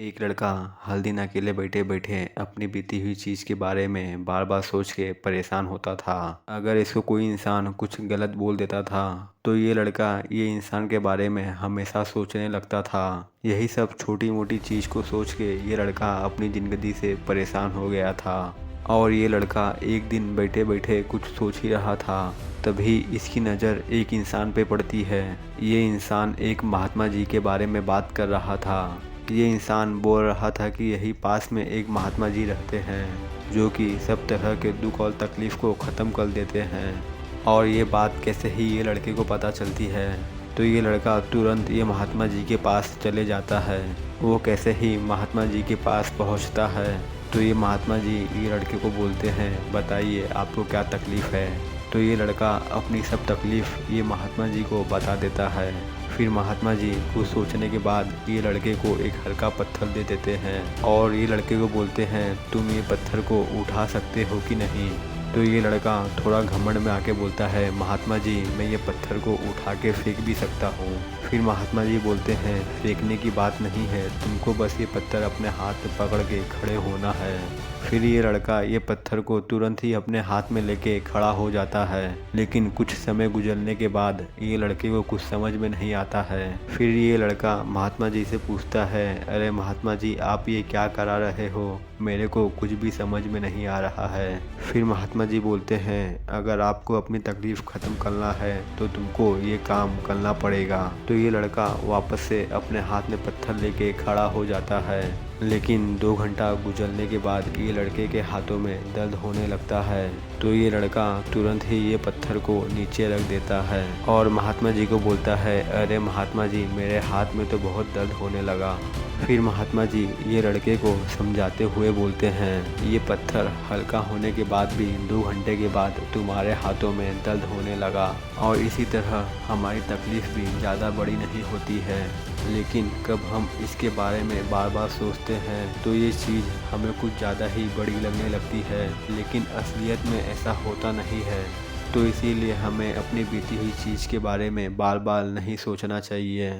एक लड़का हर दिन अकेले बैठे बैठे अपनी बीती हुई चीज़ के बारे में बार बार सोच के परेशान होता था। अगर इसको कोई इंसान कुछ गलत बोल देता था तो ये लड़का ये इंसान के बारे में हमेशा सोचने लगता था। यही सब छोटी मोटी चीज़ को सोच के ये लड़का अपनी ज़िंदगी से परेशान हो गया था। और ये लड़का एक दिन बैठे बैठे कुछ सोच ही रहा था, तभी इसकी नज़र एक इंसान पे पड़ती है। ये इंसान एक महात्मा जी के बारे में बात कर रहा था। ये इंसान बोल रहा था कि यही पास में एक महात्मा जी रहते हैं जो कि सब तरह के दुख और तकलीफ़ को ख़त्म कर देते हैं। और ये बात कैसे ही ये लड़के को पता चलती है तो ये लड़का तुरंत ये महात्मा जी के पास चले जाता है। वो कैसे ही महात्मा जी के पास पहुंचता है तो ये महात्मा जी ये लड़के को बोलते हैं, बताइए आपको क्या तकलीफ़ है। तो ये लड़का अपनी सब तकलीफ़ ये महात्मा जी को बता देता है। फिर महात्मा जी कुछ सोचने के बाद ये लड़के को एक हल्का पत्थर दे देते हैं और ये लड़के को बोलते हैं, तुम ये पत्थर को उठा सकते हो कि नहीं। तो ये लड़का थोड़ा घमंड में आके बोलता है, महात्मा जी मैं ये पत्थर को उठा के फेंक भी सकता हूँ। फिर महात्मा जी बोलते हैं, फेंकने की बात नहीं है, तुमको बस ये पत्थर अपने हाथ में पकड़ के खड़े होना है। फिर ये लड़का ये पत्थर को तुरंत ही अपने हाथ में लेके खड़ा हो जाता है। लेकिन कुछ समय गुजरने के बाद ये लड़के को कुछ समझ में नहीं आता है। फिर ये लड़का महात्मा जी से पूछता है, अरे महात्मा जी आप ये क्या करा रहे हो, मेरे को कुछ भी समझ में नहीं आ रहा है। फिर महात्मा जी बोलते हैं, अगर आपको अपनी तकलीफ़ ख़त्म करना है तो तुमको ये काम करना पड़ेगा। तो ये लड़का वापस से अपने हाथ में पत्थर लेके खड़ा हो जाता है। लेकिन 2 घंटा गुजरने के बाद ये लड़के के हाथों में दर्द होने लगता है। तो ये लड़का तुरंत ही ये पत्थर को नीचे रख देता है और महात्मा जी को बोलता है, अरे महात्मा जी मेरे हाथ में तो बहुत दर्द होने लगा। फिर महात्मा जी ये लड़के को समझाते हुए बोलते हैं, ये पत्थर हल्का होने के बाद भी 2 घंटे के बाद तुम्हारे हाथों में दर्द होने लगा। और इसी तरह हमारी तकलीफ़ भी ज़्यादा बड़ी नहीं होती है, लेकिन कब हम इसके बारे में बार बार सोचते हैं तो ये चीज़ हमें कुछ ज़्यादा ही बड़ी लगने लगती है। लेकिन असलियत में ऐसा होता नहीं है। तो इसीलिए हमें अपनी बीती हुई चीज़ के बारे में बार बार नहीं सोचना चाहिए।